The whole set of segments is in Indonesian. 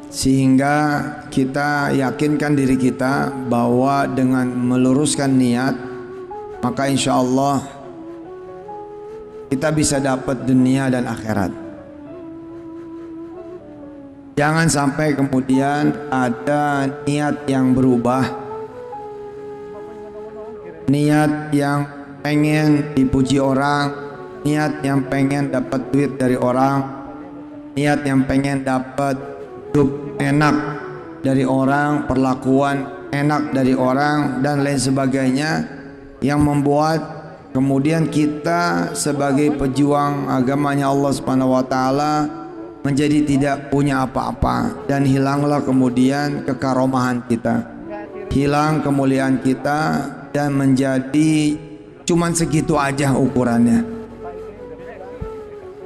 Sehingga kita yakinkan diri kita bahwa dengan meluruskan niat, maka insya Allah kita bisa dapat dunia dan akhirat. Jangan sampai kemudian ada niat yang berubah, niat yang pengen dipuji orang, niat yang pengen dapat duit dari orang, niat yang pengen dapat hidup enak dari orang, perlakuan enak dari orang, dan lain sebagainya, yang membuat kemudian kita sebagai pejuang agamanya Allah Subhanahu wa taala menjadi tidak punya apa-apa, dan hilanglah kemudian kekaromahan kita, hilang kemuliaan kita, dan menjadi cuman segitu aja ukurannya.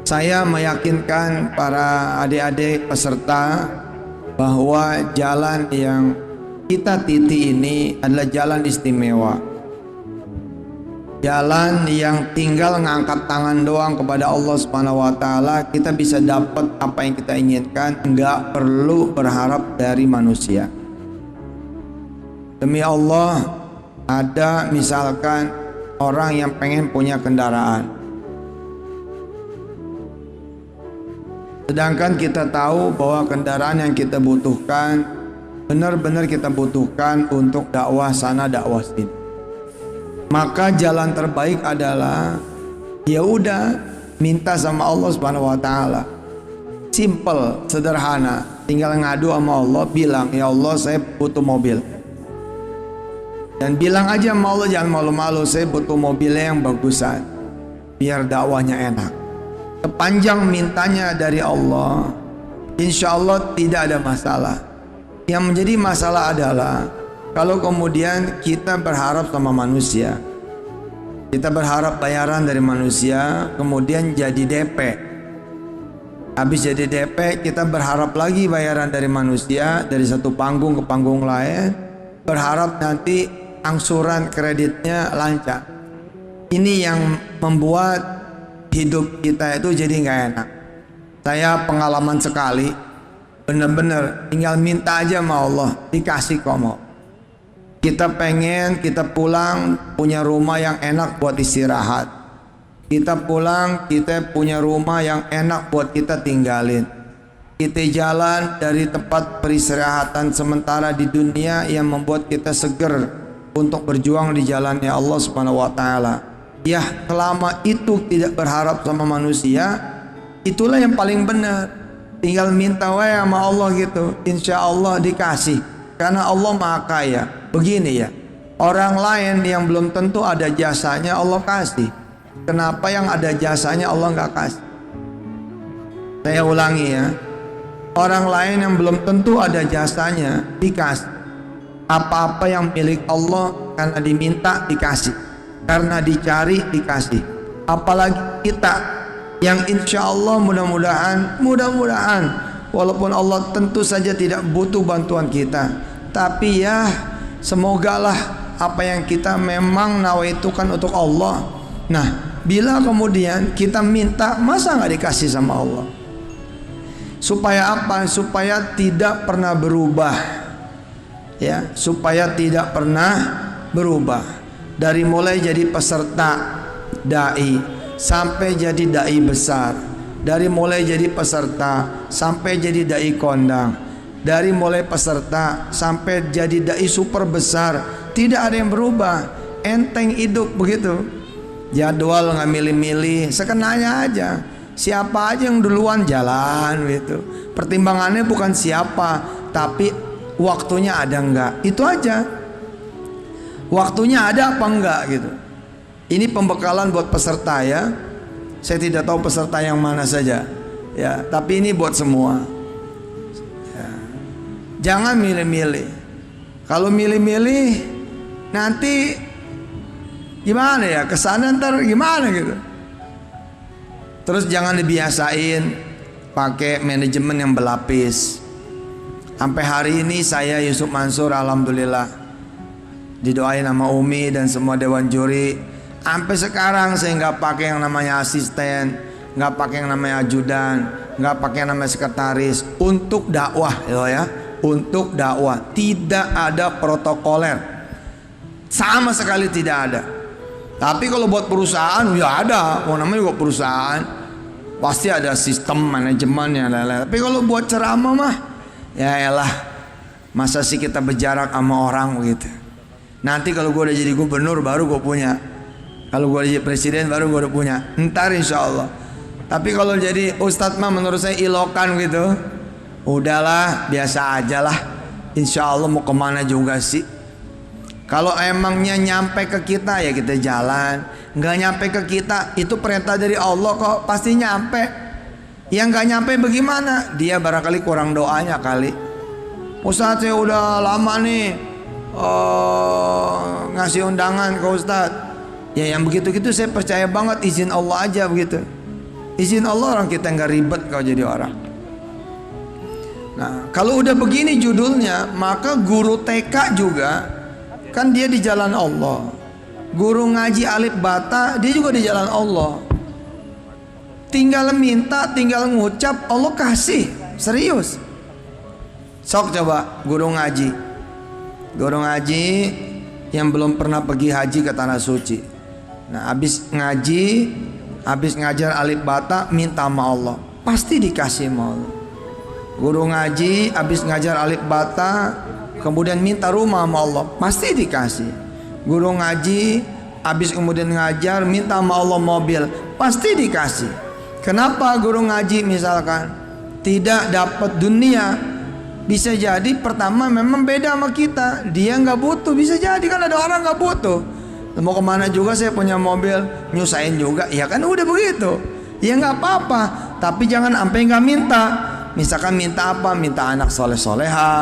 Saya meyakinkan para adik-adik peserta bahwa jalan yang kita titi ini adalah jalan istimewa, jalan yang tinggal ngangkat tangan doang kepada Allah Subhanahu wa taala, kita bisa dapat apa yang kita inginkan, enggak perlu berharap dari manusia. Demi Allah, ada misalkan orang yang pengen punya kendaraan, sedangkan kita tahu bahwa kendaraan yang kita butuhkan benar-benar kita butuhkan untuk dakwah sana dakwah sini. Maka jalan terbaik adalah ya udah minta sama Allah Subhanahu wa taala. Simple, sederhana. Tinggal ngadu sama Allah, bilang, "Ya Allah, saya butuh mobil." Dan bilang aja sama Allah, jangan malu-malu, "Saya butuh mobilnya yang bagusan biar dakwahnya enak." Sepanjang mintanya dari Allah, insya Allah tidak ada masalah. Yang menjadi masalah adalah kalau kemudian kita berharap sama manusia, kita berharap bayaran dari manusia, kemudian jadi DP. Habis jadi DP, kita berharap lagi bayaran dari manusia, dari satu panggung ke panggung lain, berharap nanti angsuran kreditnya lancar. Ini yang membuat hidup kita itu jadi nggak enak. Saya pengalaman sekali, bener-bener tinggal minta aja sama Allah, dikasih kok mau. Kita pengen, kita pulang punya rumah yang enak buat istirahat. Kita pulang, kita punya rumah yang enak buat kita tinggalin. Kita jalan dari tempat peristirahatan sementara di dunia yang membuat kita seger untuk berjuang di jalannya Allah Subhanahu wa taala. Ya, selama itu tidak berharap sama manusia, itulah yang paling benar. Tinggal minta wae sama Allah gitu, insya Allah dikasih. Karena Allah Maha Kaya. Begini ya, orang lain yang belum tentu ada jasanya Allah kasih. Kenapa yang ada jasanya Allah nggak kasih? Saya ulangi ya, orang lain yang belum tentu ada jasanya dikasih. Apa-apa yang milik Allah karena diminta dikasih, karena dicari dikasih. Apalagi kita yang insya Allah mudah-mudahan walaupun Allah tentu saja tidak butuh bantuan kita, tapi ya semogalah apa yang kita memang nawaitukan untuk Allah. Nah, bila kemudian kita minta, masa nggak dikasih sama Allah? Supaya apa? Supaya tidak pernah berubah, ya, supaya tidak pernah berubah. Dari mulai jadi peserta dai sampai jadi dai besar, dari mulai jadi peserta sampai jadi dai kondang, dari mulai peserta sampai jadi dai super besar, tidak ada yang berubah, enteng hidup begitu. Jadwal nggak milih-milih, sekenanya aja. Siapa aja yang duluan jalan gitu. Pertimbangannya bukan siapa, tapi waktunya ada enggak, itu aja. Waktunya ada apa enggak gitu. Ini pembekalan buat peserta ya. Saya tidak tahu peserta yang mana saja ya, tapi ini buat semua ya. Jangan milih-milih. Kalau milih-milih nanti gimana ya, kesana ntar gimana gitu. Terus jangan dibiasain pakai manajemen yang berlapis. Sampai hari ini saya Yusuf Mansur alhamdulillah didoain sama Umi dan semua dewan juri. Sampai sekarang saya nggak pakai yang namanya asisten, nggak pakai yang namanya ajudan, nggak pakai yang namanya sekretaris untuk dakwah ya. Untuk dakwah tidak ada protokoler, sama sekali tidak ada. Tapi kalau buat perusahaan ya ada, mau namanya juga perusahaan pasti ada sistem manajemennya. Tapi kalau buat ceramah mah ya elah, masa sih kita berjarak sama orang begitu. Nanti kalau gue udah jadi gubernur baru gue punya, kalau gue jadi presiden baru gue udah punya, ntar insya Allah. Tapi kalau jadi ustadz mah menurut saya ilokan gitu. Udahlah biasa aja lah, insya Allah mau kemana juga sih. Kalau emangnya nyampe ke kita ya kita jalan, nggak nyampe ke kita itu perintah dari Allah kok, pasti nyampe. Yang nggak nyampe bagaimana? Dia barangkali kurang doanya kali. Ustadz saya udah lama nih ngasih undangan ke Ustadz. Ya yang begitu-gitu saya percaya banget izin Allah aja begitu. Izin Allah, orang kita nggak ribet kalau jadi orang. Nah kalau udah begini judulnya, maka guru TK juga kan dia di jalan Allah. Guru ngaji alif bata dia juga di jalan Allah. Tinggal minta, tinggal ngucap, Allah kasih. Serius. Sok coba guru ngaji. Guru ngaji yang belum pernah pergi haji ke tanah suci. Nah habis ngaji, habis ngajar alif bata, minta sama Allah, pasti dikasih sama Allah. Guru ngaji habis ngajar alif bata, kemudian minta rumah sama Allah, pasti dikasih. Guru ngaji habis kemudian ngajar minta sama Allah mobil, pasti dikasih. Kenapa guru ngaji misalkan tidak dapat dunia? Bisa jadi pertama memang beda sama kita, dia nggak butuh. Bisa jadi kan ada orang nggak butuh, mau kemana juga saya punya mobil, nyusahin juga, ya kan udah begitu. Ya nggak apa-apa, tapi jangan sampai nggak minta. Misalkan minta apa? Minta anak soleh-soleha,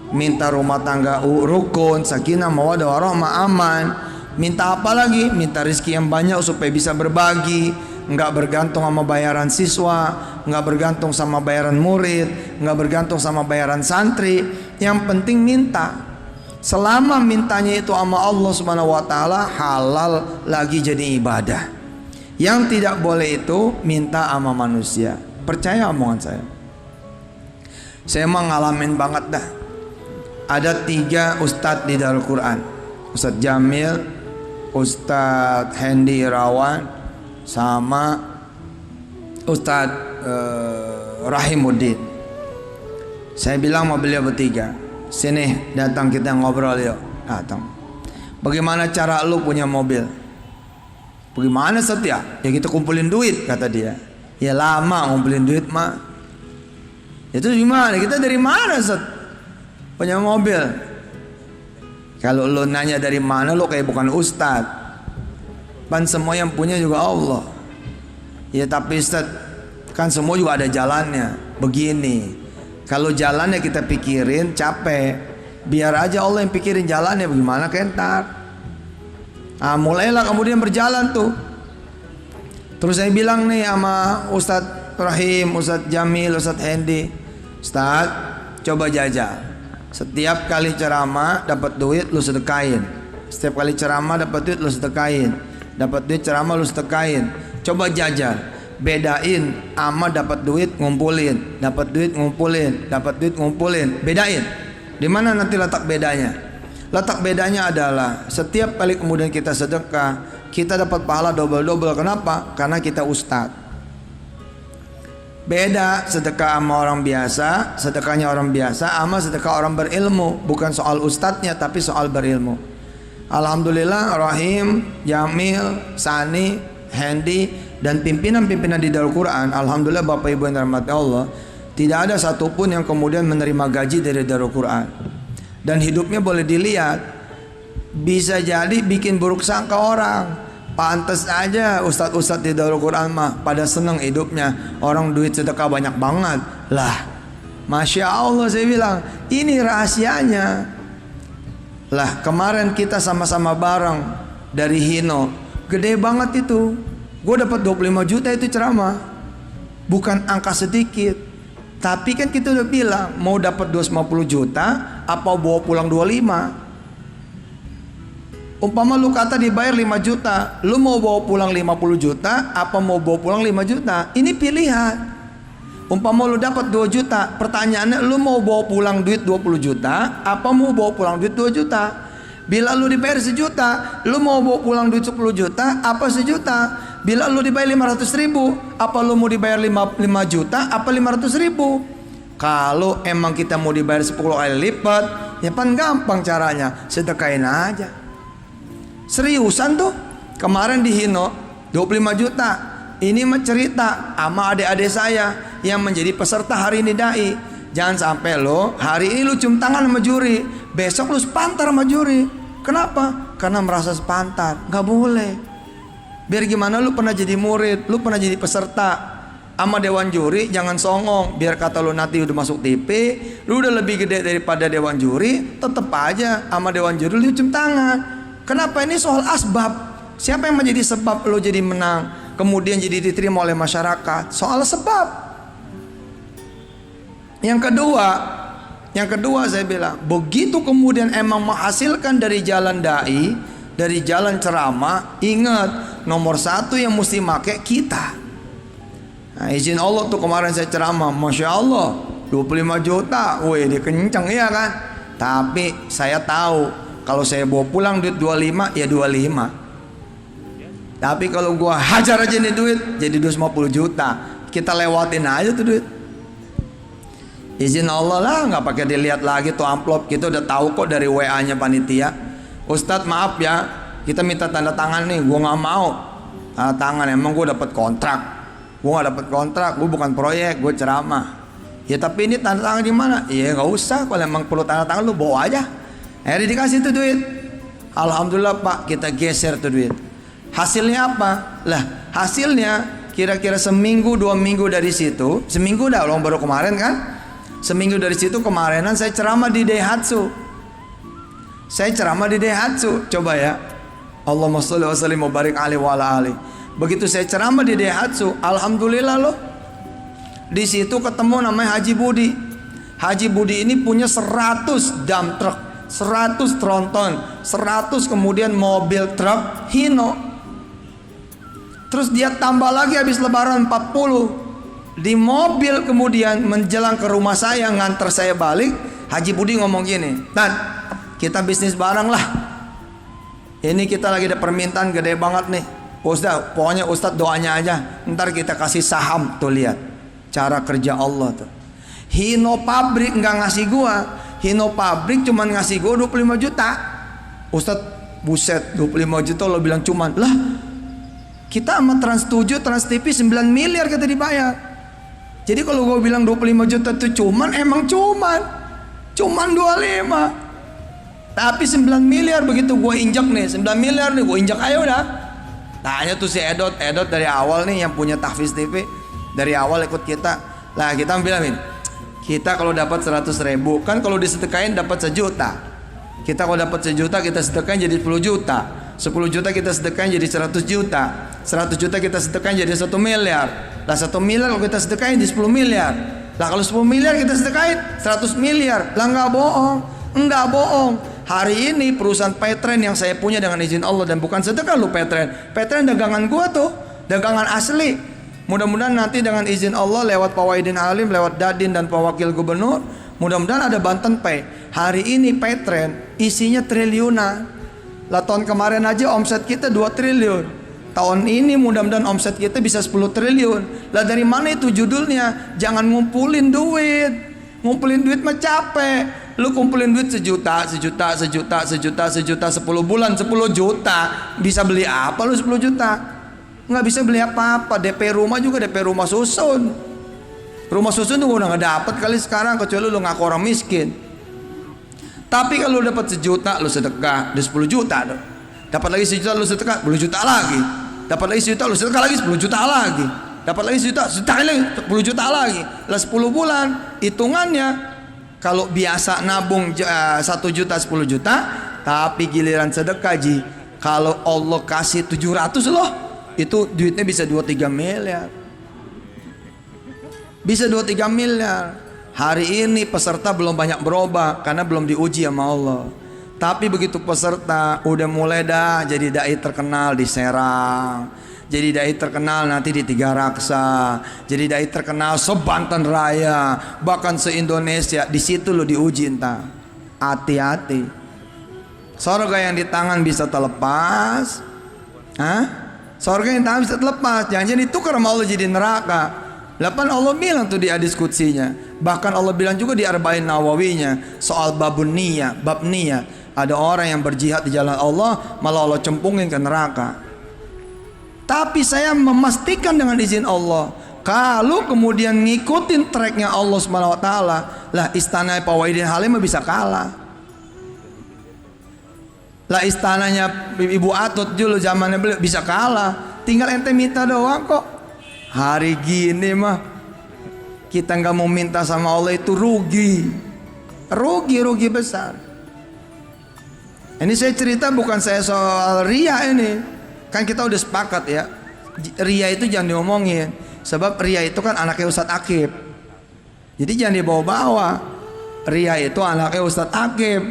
minta rumah tangga rukun, sakinah, mawaddah, warahmah, aman. Minta apa lagi? Minta rezeki yang banyak supaya bisa berbagi, nggak bergantung sama bayaran siswa, nggak bergantung sama bayaran murid, nggak bergantung sama bayaran santri. Yang penting minta. Selama mintanya itu sama Allah Subhanahu wa taala, halal lagi jadi ibadah. Yang tidak boleh itu minta sama manusia. Percaya omongan saya. Saya mah ngalamin banget dah. Ada 3 ustadz di Darul Quran. Ustadz Jamil, Ustadz Hendy Irawan, sama Ustadz Rahimuddin. Saya bilang sama beliau bertiga, sini datang kita ngobrol yuk. Datang. Bagaimana cara lu punya mobil? Bagaimana setia? Ya kita kumpulin duit, kata dia. Ya lama ngumpulin duit mah. Itu gimana? Kita dari mana Set? Punya mobil. Kalau lu nanya dari mana, lu kayak bukan ustad. Pan semua yang punya juga Allah. Ya tapi Set, kan semua juga ada jalannya. Begini, kalau jalannya kita pikirin capek, biar aja Allah yang pikirin jalannya bagaimana kentar. Mulailah kemudian berjalan tuh. Terus saya bilang nih sama Ustadz Rahim, Ustadz Jamil, Ustadz Hendy, Ustadz coba jajal. Setiap kali ceramah dapat duit lu sedekahin. Setiap kali ceramah dapat duit lu sedekahin. Dapat duit ceramah lu sedekahin. Coba jajal. Bedain ama dapat duit ngumpulin, dapat duit ngumpulin, dapat duit ngumpulin. Bedain. Di mana nanti letak bedanya? Letak bedanya adalah setiap kali kemudian kita sedekah, kita dapat pahala double-double. Kenapa? Karena kita ustadz. Beda sedekah sama orang biasa, sedekahnya orang biasa sama sedekah orang berilmu. Bukan soal ustadznya tapi soal berilmu. Alhamdulillah Rahim, Jamil, Sani, Hendy dan pimpinan-pimpinan di Darul Quran, alhamdulillah Bapak Ibu yang dirahmati Allah, tidak ada satupun yang kemudian menerima gaji dari Darul Quran. Dan hidupnya boleh dilihat, bisa jadi bikin buruk sangka orang. Pantes aja ustadz-ustadz di Darul Quran mah pada seneng hidupnya, orang duit sedekah banyak banget. Lah, Masya Allah saya bilang, ini rahasianya. Lah kemarin kita sama-sama bareng dari Hino, gede banget itu. Gue dapat 25 juta itu ceramah, bukan angka sedikit. Tapi kan kita udah bilang mau dapat 250 juta apa bawa pulang 25. Umpama lu kata dibayar 5 juta, lu mau bawa pulang 50 juta apa mau bawa pulang 5 juta? Ini pilihan. Umpama lu dapat 2 juta, pertanyaannya lu mau bawa pulang duit 20 juta apa mau bawa pulang duit 2 juta? Bila lu dibayar 1 juta, lu mau bawa pulang duit 10 juta apa 1 juta? Bila lu dibayar 500 ribu, apa lu mau dibayar 5 juta apa 500 ribu? Kalau emang kita mau dibayar 10 kali lipat, ya kan gampang caranya, sedekahin aja. Seriusan tuh, kemarin di Hino 25 juta. Ini mah cerita sama adik-adik saya yang menjadi peserta hari ini dai. Jangan sampai lo hari ini lu cium tangan sama juri, besok lu sepantar sama juri. Kenapa? Karena merasa sepantar. Gak boleh. Biar gimana lu pernah jadi murid, lu pernah jadi peserta sama dewan juri, jangan songong. Biar kata lu nanti udah masuk TV, lu udah lebih gede daripada dewan juri, tetep aja sama dewan juri lu cium tangan. Kenapa? Ini soal asbab. Siapa yang menjadi sebab lo jadi menang, kemudian jadi diterima oleh masyarakat? Soal sebab. Yang kedua saya bilang, begitu kemudian emang menghasilkan dari jalan dai, dari jalan ceramah, ingat nomor 1 yang mesti make kita. Nah, izin Allah tuh kemarin saya ceramah, Masya Allah 25 juta, wih dia kenceng ya kan. Tapi saya tahu kalau saya bawa pulang duit 25 ya 25. Tapi kalau gua hajar aja nih duit jadi 250 juta, kita lewatin aja tuh duit. Izin Allah lah, nggak pakai dilihat lagi tuh amplop, kita udah tahu kok dari WA-nya panitia. Ustadz maaf ya, kita minta tanda tangan nih, gua nggak mau tanda tangan, emang gua dapat kontrak. Gua nggak dapat kontrak, gua bukan proyek, gua ceramah. Ya tapi ini tanda tangan di mana? Iya nggak usah, kalau emang perlu tanda tangan lu bawa aja. Akhirnya dikasih tuh duit. Alhamdulillah Pak, kita geser tuh duit. Hasilnya apa? Lah hasilnya kira-kira seminggu 2 minggu dari situ, seminggu dah, orang baru kemarin kan, seminggu dari situ kemarinan saya ceramah di Daihatsu. Saya ceramah di Daihatsu, coba ya. Allahumma sholli wa sallim wa barik alaihi wa ala alihi. Begitu saya ceramah di Daihatsu, alhamdulillah loh. Di situ ketemu namanya Haji Budi. Haji Budi ini punya 100 dump truck, 100 tronton, 100 kemudian mobil truk Hino. Terus dia tambah lagi habis lebaran 40. Di mobil kemudian menjelang ke rumah saya, nganter saya balik, Haji Budi ngomong gini, "Tan, kita bisnis bareng lah. Ini kita lagi ada permintaan gede banget nih. Ustaz, pokoknya Ustaz doanya aja, ntar kita kasih saham." Tuh lihat cara kerja Allah tuh. Hino pabrik nggak ngasih gua. Hino pabrik cuman ngasih gue 25 juta. Ustadz, buset, 25 juta lo bilang cuman. Lah, kita sama Trans 7, Trans TV 9 miliar kita dibayar. Jadi kalau gue bilang 25 juta itu cuman, emang cuman 25. Tapi 9 miliar begitu gue injak nih, 9 miliar nih gue injak ayo udah. Tanya tuh si Edot dari awal nih yang punya Tahfiz TV, dari awal ikut kita. Lah kita bilangin, kita kalau dapat 100 ribu, kan kalau disedekain dapat 1 juta. Kita kalau dapat 1 juta kita sedekain jadi 10 juta. 10 juta kita sedekain jadi 100 juta. 100 juta kita sedekain jadi 1 miliar. Lah 1 miliar kalau kita sedekain jadi 10 miliar. Lah kalau 10 miliar kita sedekain 100 miliar. Lah enggak bohong. Hari ini perusahaan Petren yang saya punya dengan izin Allah, dan bukan sedekah lu Petren. Petren dagangan gua tuh, dagangan asli. Mudah-mudahan nanti dengan izin Allah lewat Pak Wahidin Halim, lewat Dadin dan Pak Wakil Gubernur, mudah-mudahan ada Banten Pay. Hari ini Petren isinya triliunan. Lah tahun kemarin aja omset kita 2 triliun. Tahun ini mudah-mudahan omset kita bisa 10 triliun. Lah dari mana itu judulnya? Jangan ngumpulin duit. Ngumpulin duit mah capek. Lu kumpulin duit 1 juta, 1 juta, 1 juta, 1 juta, 1 juta, 10 bulan 10 juta. Bisa beli apa lu 10 juta? Nggak bisa beli apa-apa. DP rumah juga DP rumah susun. Rumah susun tuh udah nggak dapet kali sekarang, kecuali lu ngaku orang miskin. Tapi kalau lu dapat 1 juta lu sedekah, udah 10 juta dong. Dapat lagi 1 juta lu sedekah, 10 juta lagi. Dapat lagi 1 juta lu sedekah lagi 10 juta lagi. Dapat lagi 1 juta, sedekah lagi 10 juta lagi. Lah 10 bulan hitungannya kalau biasa nabung 1 juta 10 juta, tapi giliran sedekah Ji, kalau Allah kasih 700 loh, itu duitnya bisa 2-3 miliar. Bisa 2-3 miliar. Hari ini peserta belum banyak berubah karena belum diuji sama Allah. Tapi begitu peserta udah mulai dah jadi dai terkenal di Serang, jadi dai terkenal nanti di Tiga Raksa, jadi dai terkenal se-Banten Raya, bahkan se-Indonesia. Di situ lo diuji entah. Hati-hati. Sorga yang di tangan bisa terlepas. Sorga yang di tangan bisa terlepas. Jangan-jangan ditukar sama Allah jadi neraka. Lapan Allah bilang tuh di hadis kutsinya. Bahkan Allah bilang juga di Arba'in Nawawinya soal bab niyat. Ada orang yang berjihad di jalan Allah, malah Allah cempungin ke neraka. Tapi saya memastikan dengan izin Allah, kalau kemudian ngikutin tracknya Allah SWT, lah istana Pak Wahidin Halim bisa kalah. Lah istananya Ibu Atut dulu zamannya beliau bisa kalah. Tinggal ente minta doang kok. Hari gini mah kita nggak mau minta sama Allah itu rugi besar. Ini saya cerita bukan saya soal ria ini. Kan kita udah sepakat ya. Ria itu jangan diomongin. Sebab ria itu kan anaknya Ustadz Akib. Jadi jangan dibawa-bawa. Ria itu anaknya Ustadz Akib.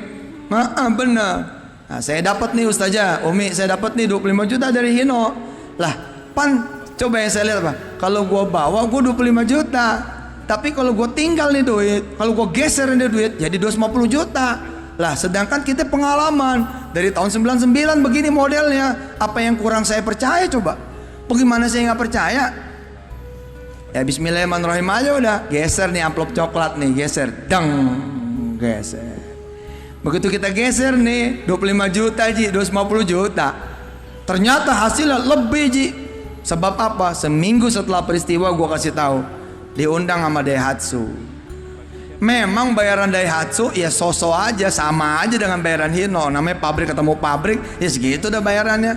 Bener. Nah, saya dapat nih Ustazah, Umi, saya dapat nih 25 juta dari Hino. Lah, coba yang saya lihat apa? Kalau gua bawa gua 25 juta. Tapi kalau gua tinggal nih duit, kalau gua geser nih duit jadi 250 juta. Lah sedangkan kita pengalaman dari tahun 99 begini modelnya. Apa yang kurang saya percaya coba? Bagaimana saya nggak percaya? Ya bismillahirrahmanirrahim aja udah. Geser nih amplop coklat nih, geser. Geser. Begitu kita geser nih 25 juta Ji, 250 juta. Ternyata hasilnya lebih Ji. Sebab apa? Seminggu setelah peristiwa gua kasih tahu. Diundang sama Daihatsu. Memang bayaran Daihatsu ya sosok aja, sama aja dengan bayaran Hino. Namanya pabrik ketemu pabrik, ya segitu dah bayarannya.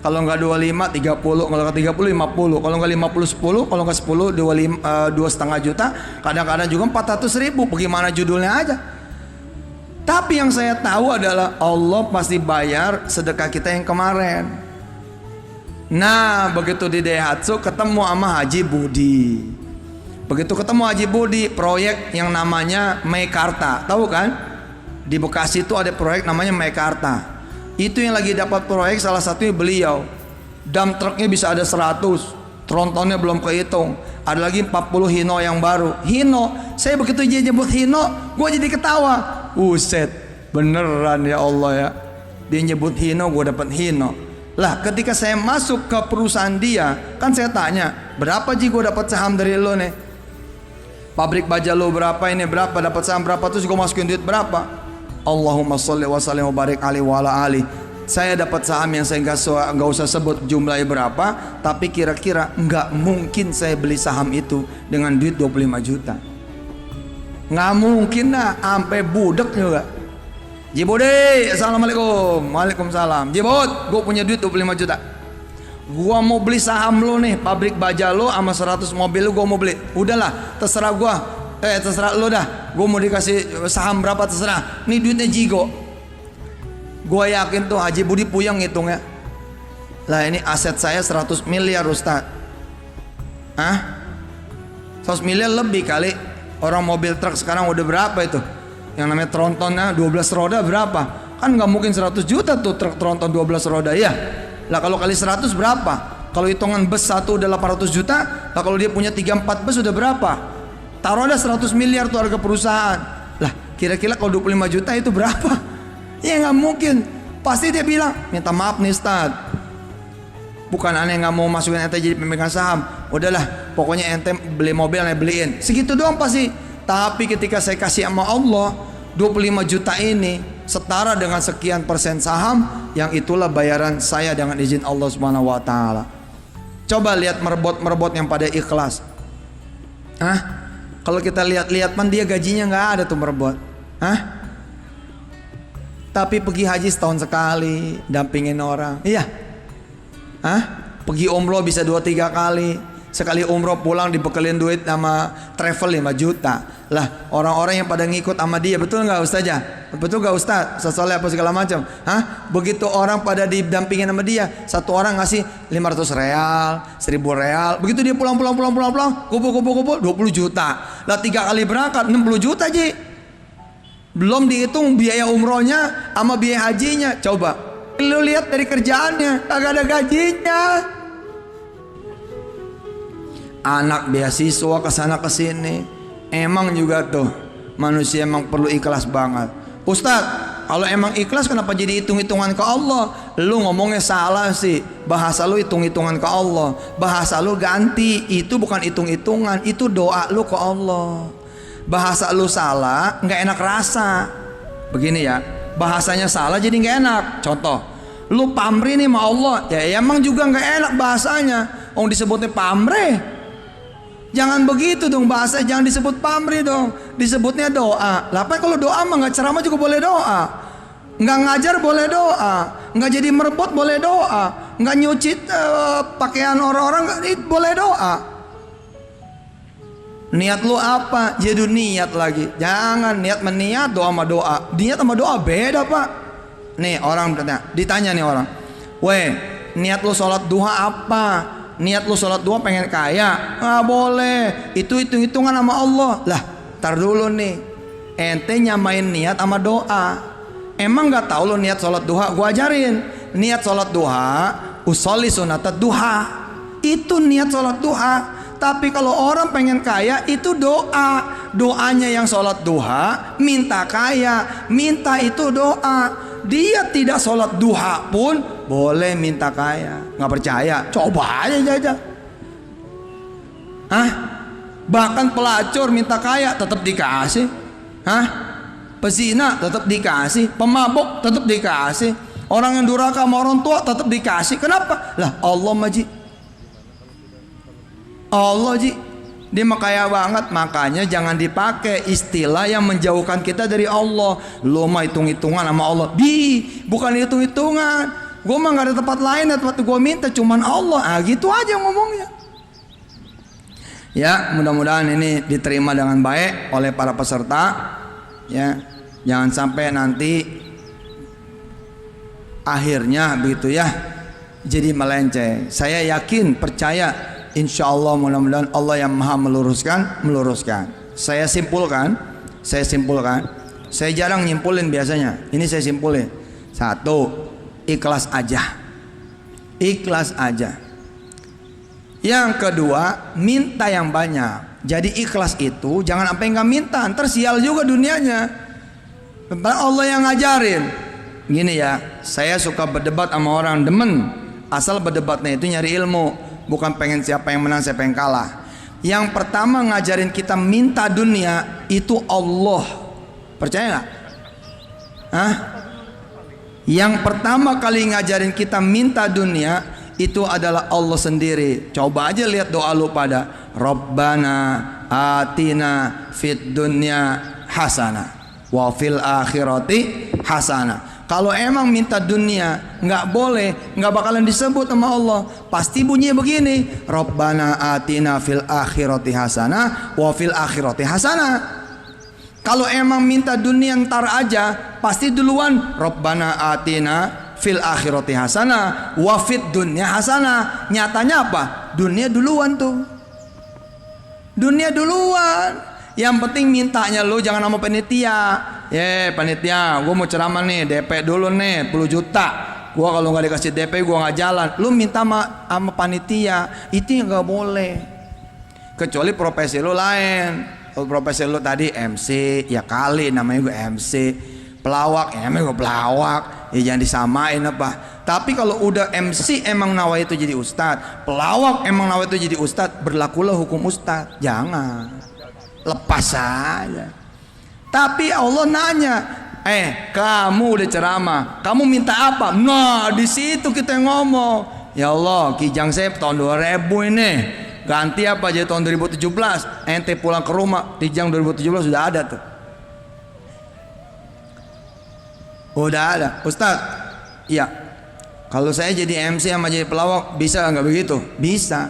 Kalau nggak 25, 30, kalau nggak 30, 50, kalau nggak 50, 10, kalau nggak 10, 2,5 juta, kadang-kadang juga 400.000. Bagaimana judulnya aja. Tapi yang saya tahu adalah Allah pasti bayar sedekah kita yang kemarin. Nah, begitu di Daihatsu ketemu sama Haji Budi. Begitu ketemu Haji Budi, proyek yang namanya Meikarta, tahu kan? Di Bekasi itu ada proyek namanya Meikarta. Itu yang lagi dapat proyek salah satunya beliau. Dump truknya bisa ada 100, trontonnya belum kehitung. Ada lagi 40 Hino yang baru. Hino, saya begitu dia nyebut Hino, gue jadi ketawa. Uset, beneran ya Allah ya. Dia nyebut Hino, gue dapat Hino. Lah ketika saya masuk ke perusahaan dia, kan saya tanya, berapa Ji gue dapat saham dari lo nih? Pabrik baja lo berapa, ini berapa, dapat saham berapa, terus gue masukin duit berapa? Allahumma sholli wa sallim wa barik alaihi wa ala ali. Saya dapat saham yang saya nggak usah sebut jumlahnya berapa, tapi kira-kira nggak mungkin saya beli saham itu dengan duit 25 juta. Nggak mungkin lah, sampai budek juga. Jibode, assalamualaikum. Waalaikumsalam. Jibot, gue punya duit 25 juta. Gua mau beli saham lo nih, pabrik baja lo sama 100 mobil lo, gua mau beli. Udahlah, terserah gua. Terserah lo dah. Gua mau dikasih saham berapa terserah. Nih duitnya Jigo. Gua yakin tuh Haji Budi puyeng ngitungnya. Lah ini aset saya 100 miliar Ustaz. 100 miliar lebih kali. Orang mobil truk sekarang udah berapa itu? Yang namanya trontonnya 12 roda berapa? Kan nggak mungkin 100 juta tuh truk tronton 12 roda ya. Lah kalau kali 100 berapa? Kalau hitungan bus satu udah 800 juta, lah kalau dia punya 3-4 bus udah berapa? Taruh ada 100 miliar tuh harga perusahaan. Lah kira-kira kalau 25 juta itu berapa? Ya nggak mungkin. Pasti dia bilang, minta maaf nih Ustaz, bukan aneh nggak mau masukin ente jadi pemegang saham. Udahlah, pokoknya ente beli mobil aneh beliin. Segitu doang pasti. Tapi ketika saya kasih sama Allah 25 juta ini setara dengan sekian persen saham, yang itulah bayaran saya dengan izin Allah Subhanahu wa taala. Coba lihat merebot yang pada ikhlas. Kalau kita lihat-lihat pan dia gajinya nggak ada tuh merebot. Tapi pergi haji setahun sekali, dampingin orang. Iya. Pergi umroh bisa 2-3 kali. Sekali umroh pulang dibekelin duit sama travel 5 juta. Lah orang-orang yang pada ngikut sama dia, betul nggak Ustazah? Betul nggak Ustaz? Sesoleh apa segala macam? Hah? Begitu orang pada didampingin sama dia, satu orang ngasih 500 real, 1000 real. Begitu dia pulang, kumpul 20 juta. Lah 3 kali berangkat 60 juta Ji. Belum dihitung biaya umrohnya sama biaya hajinya. Coba lu lihat dari kerjaannya, kagak ada gajinya. Anak beasiswa kesana kesini. Emang juga tuh manusia emang perlu ikhlas banget. Ustadz, kalau emang ikhlas kenapa jadi hitung-hitungan ke Allah? Lu ngomongnya salah sih. Bahasa lu hitung-hitungan ke Allah. Bahasa lu ganti. Itu bukan hitung-hitungan, itu doa lu ke Allah. Bahasa lu salah, nggak enak rasa. Begini ya, bahasanya salah jadi nggak enak. Contoh, lu pamrih nih sama Allah, ya emang juga nggak enak bahasanya. Disebutnya pamrih. Jangan begitu dong bahasa, jangan disebut pamrih dong, disebutnya doa. Lah apa kalau doa mah nggak ceramah juga boleh doa, nggak ngajar boleh doa, nggak jadi merebut boleh doa, nggak nyuci pakaian orang-orang boleh doa. Niat lu apa? Jadi niat lagi. Jangan niat meniat doa sama doa. Niat sama doa beda pak. Nih orang ditanya nih orang, weh niat lu sholat duha apa? Niat lu sholat duha pengen kaya? Nggak boleh. Itu hitung-hitungan sama Allah. Lah, tar dulu nih. Ente nyamain niat sama doa. Emang nggak tahu lu niat sholat duha? Gua ajarin. Niat sholat duha, usolli sunatat duha. Itu niat sholat duha. Tapi kalau orang pengen kaya itu doa. Doanya yang sholat duha, minta kaya. Minta itu doa. Dia tidak sholat duha pun boleh minta kaya. Nggak percaya? Coba aja. Hah? Bahkan pelacur minta kaya tetap dikasih. Hah? Pezina tetap dikasih. Pemabuk tetap dikasih. Orang yang durhaka sama orang tua tetap dikasih. Kenapa? Lah Allah maji. Allah ji, dia mah kaya banget. Makanya jangan dipakai istilah yang menjauhkan kita dari Allah. Lo mah hitung-hitungan sama Allah. Bukan hitung-hitungan. Gue mah gak ada tempat lain, tempat gue minta cuman Allah. Gitu aja ngomongnya. Ya, mudah-mudahan ini diterima dengan baik oleh para peserta. Ya, jangan sampai nanti akhirnya begitu ya, jadi melenceng. Saya yakin, percaya, insya Allah mudah-mudahan Allah yang maha meluruskan. Saya simpulkan. Saya jarang nyimpulin biasanya. Ini saya simpulin. 1, ikhlas aja. Yang kedua, minta yang banyak. Jadi ikhlas itu jangan sampai nggak minta, ntar sial juga dunianya. Allah yang ngajarin. Gini ya, saya suka berdebat sama orang, demen. Asal berdebatnya itu nyari ilmu, bukan pengen siapa yang menang siapa yang kalah. Yang pertama ngajarin kita minta dunia itu Allah. Percaya nggak? Hah? Yang pertama kali ngajarin kita minta dunia itu adalah Allah sendiri. Coba aja lihat doa lu pada Rabbana atina fid dunya hasanah wa fil akhirati hasanah. Kalau emang minta dunia nggak boleh, nggak bakalan disebut sama Allah. Pasti bunyinya begini, Rabbana atina fil akhirati hasanah wa fil akhirati hasanah. Kalau emang minta dunia ntar aja, pasti duluan Rabbana atina fil akhirati hasanah wa fid dunya hasanah. Nyatanya apa? Dunia duluan tuh. Dunia duluan. Yang penting mintanya lu jangan sama panitia. Panitia, gue mau ceramah nih, DP dulu nih 10 juta. Gue kalau nggak dikasih DP gue nggak jalan. Lu minta sama panitia, itu yang nggak boleh. Kecuali profesi lu lain. Kalau profesi lu tadi MC, ya kali namanya gue MC. Pelawak, ya namanya gue pelawak. Ya jangan disamain apa. Tapi kalau udah MC emang nawa itu jadi ustadz, pelawak emang nawa itu jadi ustadz, berlakulah hukum ustadz. Jangan. Lepas saja. Tapi Allah nanya, kamu udah ceramah, kamu minta apa? Nah di situ kita ngomong, ya Allah, kijang saya tahun 2000 ini ganti apa jadi tahun 2017. Ente pulang ke rumah, kijang 2017 sudah ada tuh. Udah ada, Ustadz. Iya. Kalau saya jadi MC sama jadi pelawak bisa nggak begitu? Bisa.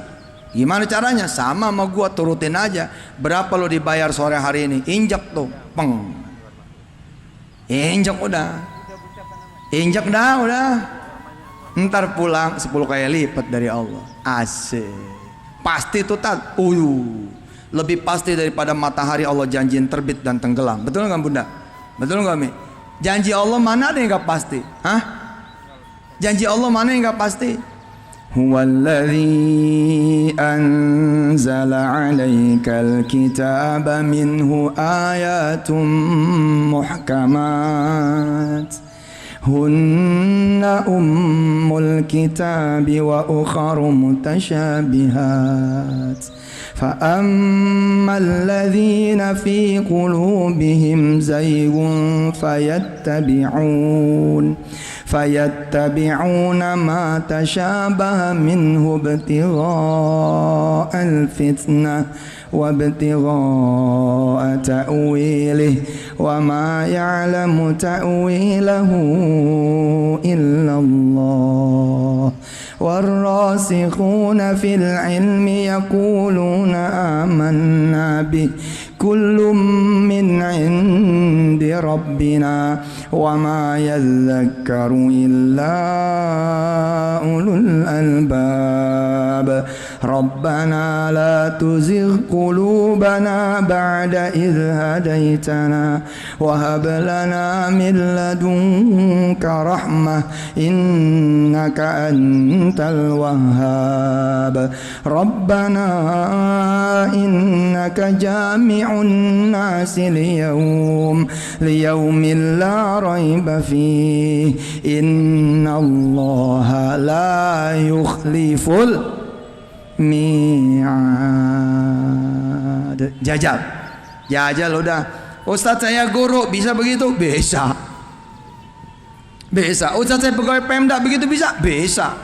Gimana caranya? Sama sama gua, turutin aja. Berapa lo dibayar sore hari ini? Injak tuh, peng. Injak udah. Injak dah udah. Ntar pulang 10 kali lipat dari Allah. Asik. Pasti tuh tat. Lebih pasti daripada matahari Allah janjiin terbit dan tenggelam. Betul nggak Bunda? Betul nggak Mi? Janji Allah mana ada yang nggak pasti? Hah? Janji Allah mana yang nggak pasti? Huwallazi anzala 'alaikal kitaba minhu ayatum muhkamat hunna ummul kitabi wa ukharu mutasyabihat فأما الذين في قلوبهم زيغ فيتبعون ما تشابه منه ابتغاء الفتنة وابتغاء تأويله وما يعلم تأويله إلا الله والراسخون في العلم يقولون آمنا به كل من عند ربنا وما يذكر إلا أولو الألباب ربنا لا تزغ قلوبنا بعد إذ هديتنا وهب لنا من لدنك رحمة إنك أنت الوهاب ربنا إنك جامع الناس ليوم لا ريب فيه إن الله لا يخلف الميعاد. Jajal udah. Ustadz saya guru, bisa begitu? Bisa. Ustadz saya pegawai Pemda, begitu bisa? Bisa.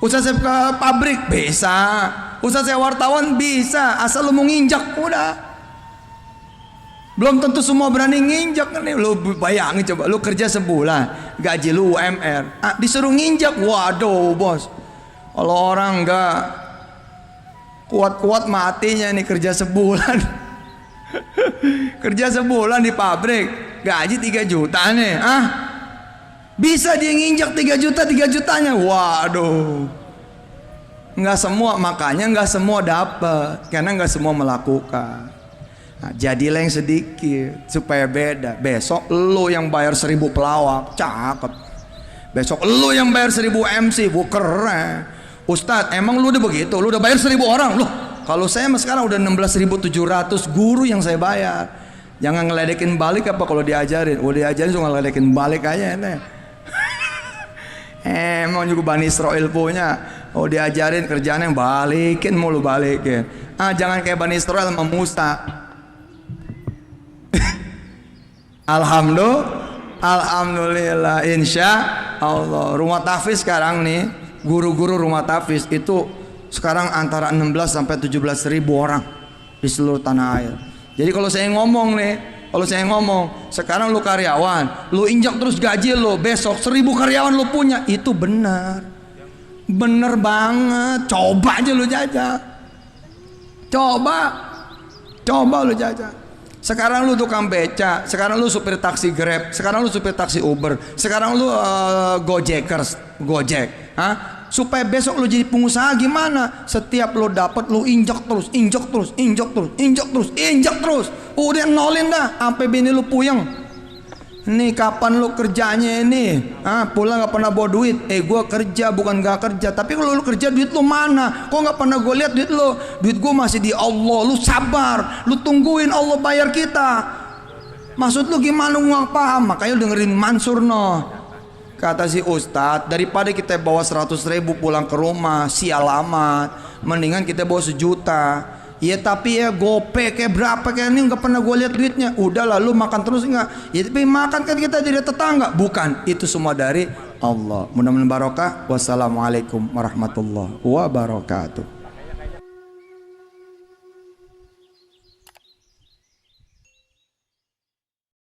Ustadz saya ke pabrik, bisa. Ustadz saya wartawan, bisa. Asal lu mau nginjak, udah. Belum tentu semua berani nginjak nih. Lu bayangin coba, lu kerja sebulan, gaji lu UMR, disuruh nginjak, waduh bos. Kalau orang nggak kuat-kuat matinya nih kerja sebulan. Kerja sebulan di pabrik, gaji 3 juta nih, bisa dia nginjak 3 jutanya, waduh. Nggak semua, makanya nggak semua dapat, karena nggak semua melakukan. Nah, jadilah yang sedikit supaya beda. Besok lo yang bayar 1000 pelawak, cakep. Besok lo yang bayar 1000 MC, keren. Ustadz, emang lu udah begitu? Lu udah bayar 1000 orang? Loh, kalau saya sekarang udah 16.700 guru yang saya bayar. Jangan ngeledekin balik apa kalau diajarin. Diajarin cuma ngeledekin balik aja nih. Emang juga Bani Israel punya. Diajarin kerjaan yang balikin mulu balikin. Jangan kayak Bani Israel sama Musa. Alhamdulillah, insya Allah. Rumah tahfiz sekarang nih, guru-guru rumah tahfiz itu sekarang antara 16 sampai 17 ribu orang di seluruh tanah air. Jadi kalau saya ngomong sekarang lu karyawan, lu injak terus gaji lu, besok 1000 karyawan lu punya, itu benar banget. Coba aja lu jajak, coba lu jajak. Sekarang lu tukang beca, sekarang lu supir taksi Grab, sekarang lu supir taksi Uber, sekarang lu Gojek. Supaya besok lu jadi pengusaha gimana? Setiap lu dapat lu injak terus. Udah nolin dah, sampai bini lu puyeng. Nih kapan lu kerjanya ini? Pulang gak pernah bawa duit. Gua kerja bukan gak kerja, tapi kalau lu kerja duit lu mana? Kok gak pernah gue lihat duit lu? Duit gua masih di Allah. Lu sabar, lu tungguin Allah bayar kita. Maksud lu gimana? Gua gak paham. Makanya lu dengerin Mansur noh. Kata si Ustadz, daripada kita bawa 100.000 pulang ke rumah, sial amat, mendingan kita bawa 1 juta. Ya tapi ya gope kayak berapa kayak ini nggak pernah gue lihat duitnya. Udahlah lu makan terus nggak? Ya tapi makan kan kita jadi tetangga. Bukan, itu semua dari Allah. Mudah-mudahan barokah. Wassalamualaikum warahmatullahi wabarakatuh.